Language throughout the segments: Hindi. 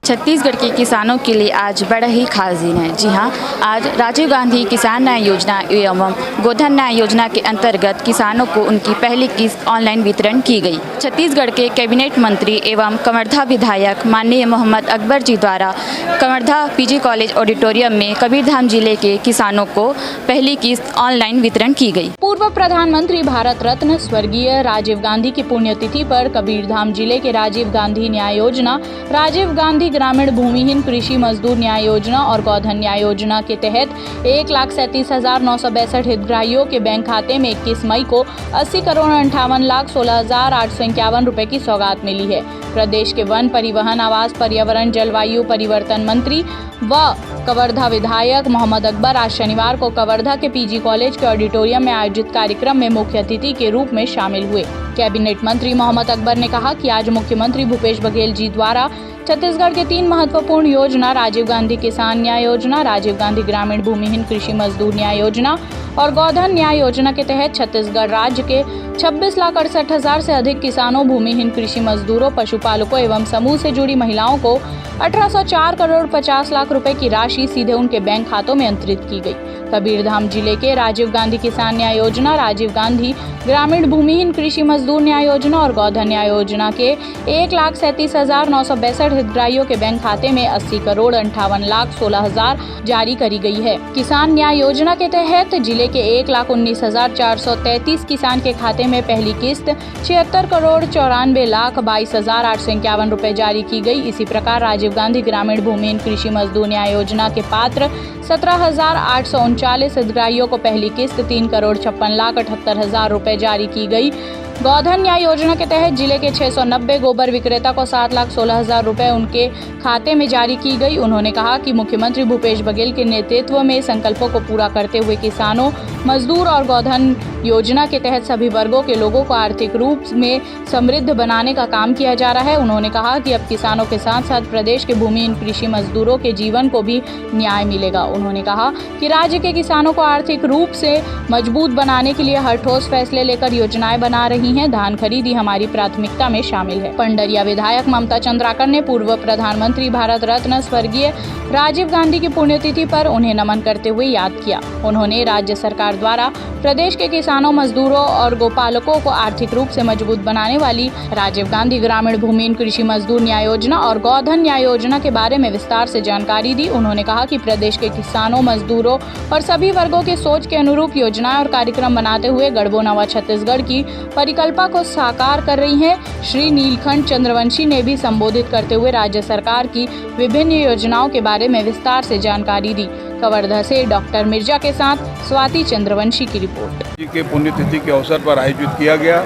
छत्तीसगढ़ के किसानों के लिए आज बड़ा ही खास दिन है। जी हां, आज राजीव गांधी किसान न्याय योजना एवं गोधन न्याय योजना के अंतर्गत किसानों को उनकी पहली किस्त ऑनलाइन वितरण की गई। छत्तीसगढ़ के कैबिनेट मंत्री एवं कवर्धा विधायक माननीय मोहम्मद अकबर जी द्वारा कवर्धा पीजी कॉलेज ऑडिटोरियम में कबीरधाम जिले के किसानों को पहली किस्त ऑनलाइन वितरण की गई। पूर्व प्रधानमंत्री भारत रत्न स्वर्गीय राजीव गांधी की पुण्यतिथि पर कबीरधाम जिले के राजीव गांधी न्याय योजना, राजीव गांधी ग्रामीण भूमिहीन कृषि मजदूर न्याय योजना और गोधन न्याय योजना के तहत 1,37,962 हितग्राहियों के बैंक खाते में 21 मई को 80,58,16,851 रुपए की सौगात मिली है। प्रदेश के वन, परिवहन, आवास, पर्यावरण, जलवायु परिवर्तन मंत्री व कवर्धा विधायक मोहम्मद अकबर आज शनिवार को कवर्धा के पीजी कॉलेज के ऑडिटोरियम में आयोजित कार्यक्रम में मुख्य अतिथि के रूप में शामिल हुए। कैबिनेट मंत्री मोहम्मद अकबर ने कहा कि आज मुख्यमंत्री भूपेश बघेल जी द्वारा छत्तीसगढ़ के 3 महत्वपूर्ण योजना राजीव गांधी किसान न्याय योजना, राजीव गांधी ग्रामीण भूमिहीन कृषि मजदूर न्याय योजना और गोधन न्याय योजना के तहत छत्तीसगढ़ राज्य के 26,68,000 से अधिक किसानों, भूमिहीन कृषि मजदूरों, पशुपालकों एवं समूह से जुड़ी महिलाओं को 1804 करोड़ 50 लाख रुपए की राशि सीधे उनके बैंक खातों में अंतरित की गई। कबीरधाम जिले के राजीव गांधी किसान न्याय योजना, राजीव गांधी ग्रामीण भूमिहीन कृषि मजदूर न्याय योजना और गोधन न्याय योजना के 1,37,962 हितग्राहियों के बैंक खाते में 80 करोड़ 58,16,000 जारी करी गई है। किसान न्याय योजना के तहत जिले के 1,19,433 किसान के खाते में पहली किस्त 76 करोड़ 94,22,851 रुपए जारी की गई। इसी प्रकार राजीव गांधी ग्रामीण भूमिहीन कृषि मजदूर न्याय योजना के पात्र 17,839 हितग्राहियों को पहली किस्त 3 करोड़ 56,78,000 रुपए जारी की गई। गोधन न्याय योजना के तहत जिले के 690 गोबर विक्रेता को 7,16,000 रुपए उनके खाते में जारी की गई। उन्होंने कहा कि मुख्यमंत्री भूपेश बघेल के नेतृत्व में संकल्पों को पूरा करते हुए किसानों, मजदूर और गोधन योजना के तहत सभी वर्गों के लोगों को आर्थिक रूप में समृद्ध बनाने का काम किया जा रहा है। उन्होंने कहा कि अब किसानों के साथ साथ प्रदेश के भूमिहीन कृषि मजदूरों के जीवन को भी न्याय मिलेगा। उन्होंने कहा कि राज्य के किसानों को आर्थिक रूप से मजबूत बनाने के लिए हर ठोस फैसले लेकर योजनाएं बना रही हैं। धान खरीदी हमारी प्राथमिकता में शामिल है। पंडरिया विधायक ममता चंद्राकर ने पूर्व प्रधानमंत्री भारत रत्न स्वर्गीय राजीव गांधी की पुण्यतिथि पर उन्हें नमन करते हुए याद किया। उन्होंने राज्य सरकार द्वारा प्रदेश के किसानों, मजदूरों और गोपालकों को आर्थिक रूप से मजबूत बनाने वाली राजीव गांधी ग्रामीण भूमिहीन कृषि मजदूर न्याय योजना और गोधन न्याय योजना के बारे में विस्तार से जानकारी दी। उन्होंने कहा कि प्रदेश के किसानों, मजदूरों और सभी वर्गों के सोच के अनुरूप योजनाएं और कार्यक्रम बनाते हुए गढ़बो नवा छत्तीसगढ़ की परिकल्पना को साकार कर रही हैं। श्री नीलकंठ चंद्रवंशी ने भी संबोधित करते हुए राज्य सरकार की विभिन्न योजनाओं के बारे में विस्तार से जानकारी दी। कवर्धा से डॉक्टर मिर्जा के साथ स्वाति चंद्रवंशी की रिपोर्ट। जी के पुण्यतिथि के अवसर पर आयोजित किया गया,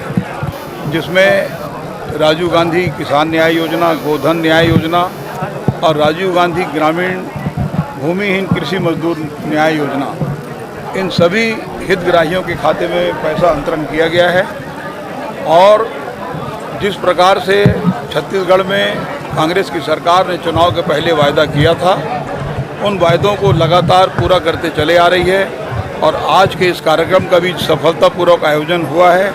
जिसमें राजीव गांधी किसान न्याय योजना, गोधन न्याय योजना और राजीव गांधी ग्रामीण भूमिहीन कृषि मजदूर न्याय योजना, इन सभी हितग्राहियों के खाते में पैसा अंतरण किया गया है। और जिस प्रकार से छत्तीसगढ़ में कांग्रेस की सरकार ने चुनाव के पहले वायदा किया था, उन वायदों को लगातार पूरा करते चले आ रही है। और आज के इस कार्यक्रम का भी सफलतापूर्वक आयोजन हुआ है।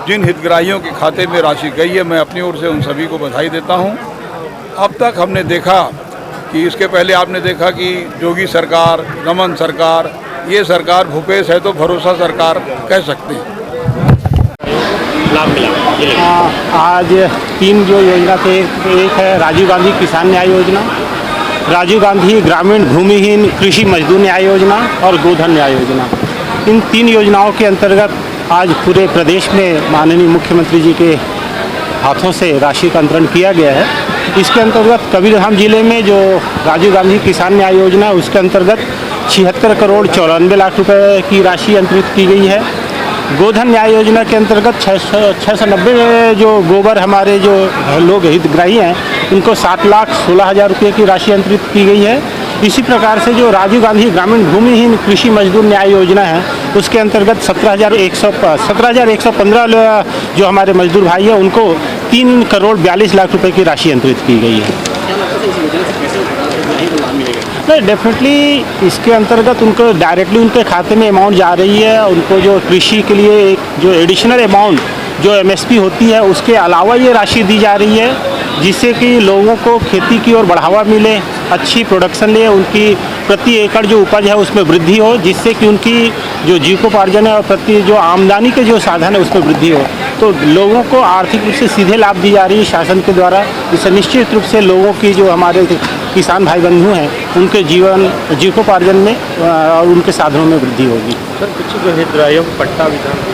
जिन हितग्राहियों के खाते में राशि गई है, मैं अपनी ओर से उन सभी को बधाई देता हूं। अब तक हमने देखा कि इसके पहले आपने देखा कि योगी सरकार, रमन सरकार, ये सरकार भूपेश है तो भरोसा सरकार कह सकते हैं। आज 3 जो योजना थे, एक है राजीव गांधी किसान न्याय योजना, राजीव गांधी ग्रामीण भूमिहीन कृषि मजदूर न्याय योजना और गोधन न्याय योजना। इन 3 योजनाओं के अंतर्गत आज पूरे प्रदेश में माननीय मुख्यमंत्री जी के हाथों से राशि का अंतरण किया गया है। इसके अंतर्गत कबीरधाम जिले में जो राजीव गांधी किसान न्याय योजना है, उसके अंतर्गत 76 करोड़ 94 लाख रुपए की राशि अंतरित की गई है। गोधन न्याय योजना के अंतर्गत 690 जो गोबर हमारे जो लोग हितग्राही हैं, उनको 7,16,000 रुपये की राशि अंतरित की गई है। इसी प्रकार से जो राजीव गांधी ग्रामीण भूमिहीन कृषि मजदूर न्याय योजना है, उसके अंतर्गत 17,115 जो हमारे मजदूर भाई हैं, उनको 3 करोड़ 42 लाख रुपए की राशि अंतरित की गई है। नहीं, डेफिनेटली इसके अंतर्गत उनको डायरेक्टली उनके खाते में अमाउंट जा रही है। उनको जो कृषि के लिए एक जो एडिशनल अमाउंट जो एमएसपी होती है, उसके अलावा ये राशि दी जा रही है। जिससे कि लोगों को खेती की ओर बढ़ावा मिले, अच्छी प्रोडक्शन ले, उनकी प्रति एकड़ जो उपज है उसमें वृद्धि हो, जिससे कि उनकी जो जीविकोपार्जन है और प्रति जो आमदनी के जो साधन है उसमें वृद्धि हो। तो लोगों को आर्थिक रूप से सीधे लाभ दी जा रही है शासन के द्वारा। इससे निश्चित रूप से लोगों की जो हमारे किसान भाई बंधु हैं उनके जीविकोपार्जन में और उनके साधनों में वृद्धि होगी। सर कुछ जो हितग्राहियों को पट्टा वितरण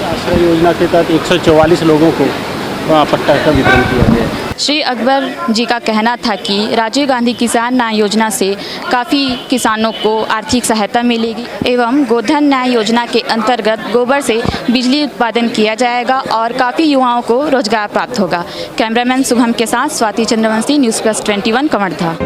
आश्रय योजना के तहत 144 लोगों को पट्टा का वितरण किया गया है। श्री अकबर जी का कहना था कि राजीव गांधी किसान न्याय योजना से काफ़ी किसानों को आर्थिक सहायता मिलेगी एवं गोधन न्याय योजना के अंतर्गत गोबर से बिजली उत्पादन किया जाएगा और काफ़ी युवाओं को रोजगार प्राप्त होगा। कैमरामैन शुभम के साथ स्वाति चंद्रवंशी, न्यूज़ प्लस 21 कवर्धा।